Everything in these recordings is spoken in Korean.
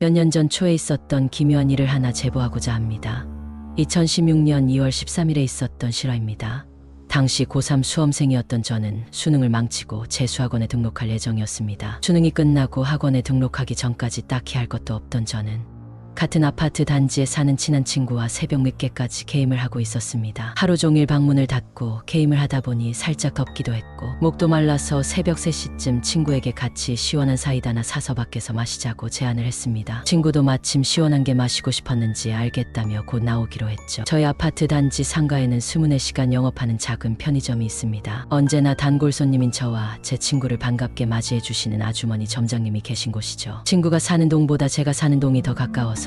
몇 년 전 초에 있었던 기묘한 일을 하나 제보하고자 합니다. 2016년 2월 13일에 있었던 실화입니다. 당시 고3 수험생이었던 저는 수능을 망치고 재수학원에 등록할 예정이었습니다. 수능이 끝나고 학원에 등록하기 전까지 딱히 할 것도 없던 저는 같은 아파트 단지에 사는 친한 친구와 새벽 늦게까지 게임을 하고 있었습니다. 하루 종일 방문을 닫고 게임을 하다 보니 살짝 덥기도 했고 목도 말라서 새벽 3시쯤 친구에게 같이 시원한 사이다나 사서 밖에서 마시자고 제안을 했습니다. 친구도 마침 시원한 게 마시고 싶었는지 알겠다며 곧 나오기로 했죠. 저희 아파트 단지 상가에는 24시간 영업하는 작은 편의점이 있습니다. 언제나 단골 손님인 저와 제 친구를 반갑게 맞이해 주시는 아주머니 점장님이 계신 곳이죠. 친구가 사는 동보다 제가 사는 동이 더 가까워서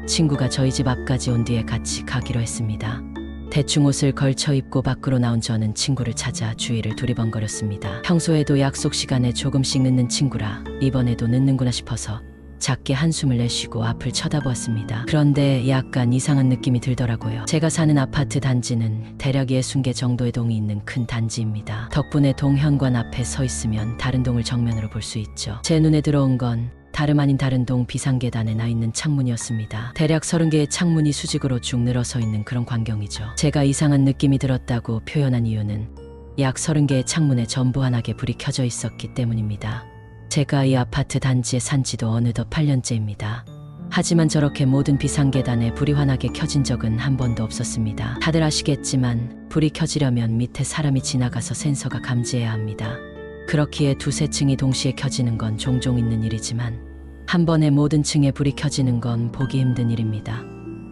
친구가 저희 집 앞까지 온 뒤에 같이 가기로 했습니다. 대충 옷을 걸쳐 입고 밖으로 나온 저는 친구를 찾아 주위를 두리번거렸습니다. 평소에도 약속 시간에 조금씩 늦는 친구라 이번에도 늦는구나 싶어서 작게 한숨을 내쉬고 앞을 쳐다보았습니다. 그런데 약간 이상한 느낌이 들더라고요. 제가 사는 아파트 단지는 대략 60개 정도의 동이 있는 큰 단지입니다. 덕분에 동 현관 앞에 서 있으면 다른 동을 정면으로 볼 수 있죠. 제 눈에 들어온 건 다름 아닌 다른 동 비상계단에 나 있는 창문이었습니다. 대략 30개의 창문이 수직으로 쭉 늘어서 있는 그런 광경이죠. 제가 이상한 느낌이 들었다고 표현한 이유는 약 30개의 창문에 전부 환하게 불이 켜져 있었기 때문입니다. 제가 이 아파트 단지에 산 지도 어느덧 8년째입니다. 하지만 저렇게 모든 비상계단에 불이 환하게 켜진 적은 한 번도 없었습니다. 다들 아시겠지만 불이 켜지려면 밑에 사람이 지나가서 센서가 감지해야 합니다. 그렇기에 두세 층이 동시에 켜지는 건 종종 있는 일이지만 한 번에 모든 층에 불이 켜지는 건 보기 힘든 일입니다.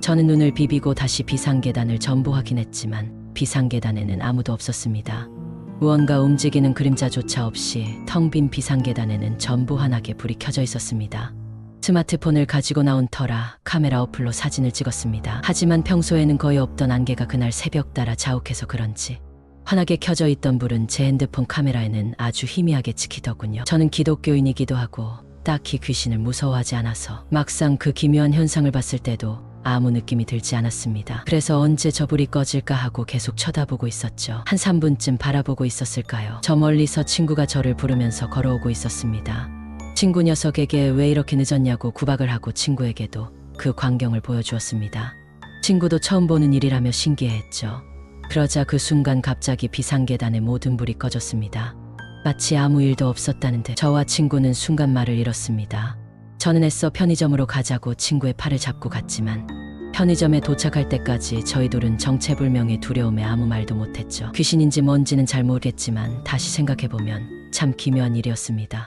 저는 눈을 비비고 다시 비상계단을 전부 확인했지만 비상계단에는 아무도 없었습니다. 무언가 움직이는 그림자조차 없이 텅 빈 비상계단에는 전부 환하게 불이 켜져 있었습니다. 스마트폰을 가지고 나온 터라 카메라 어플로 사진을 찍었습니다. 하지만 평소에는 거의 없던 안개가 그날 새벽 따라 자욱해서 그런지 환하게 켜져 있던 불은 제 핸드폰 카메라에는 아주 희미하게 찍히더군요. 저는 기독교인이기도 하고 딱히 귀신을 무서워하지 않아서 막상 그 기묘한 현상을 봤을 때도 아무 느낌이 들지 않았습니다. 그래서 언제 저 불이 꺼질까 하고 계속 쳐다보고 있었죠. 한 3분쯤 바라보고 있었을까요? 저 멀리서 친구가 저를 부르면서 걸어오고 있었습니다. 친구 녀석에게 왜 이렇게 늦었냐고 구박을 하고 친구에게도 그 광경을 보여주었습니다. 친구도 처음 보는 일이라며 신기해했죠. 그러자 그 순간 갑자기 비상계단의 모든 불이 꺼졌습니다. 마치 아무 일도 없었다는 듯 저와 친구는 순간 말을 잃었습니다. 저는 애써 편의점으로 가자고 친구의 팔을 잡고 갔지만 편의점에 도착할 때까지 저희 둘은 정체불명의 두려움에 아무 말도 못했죠. 귀신인지 뭔지는 잘 모르겠지만 다시 생각해보면 참 기묘한 일이었습니다.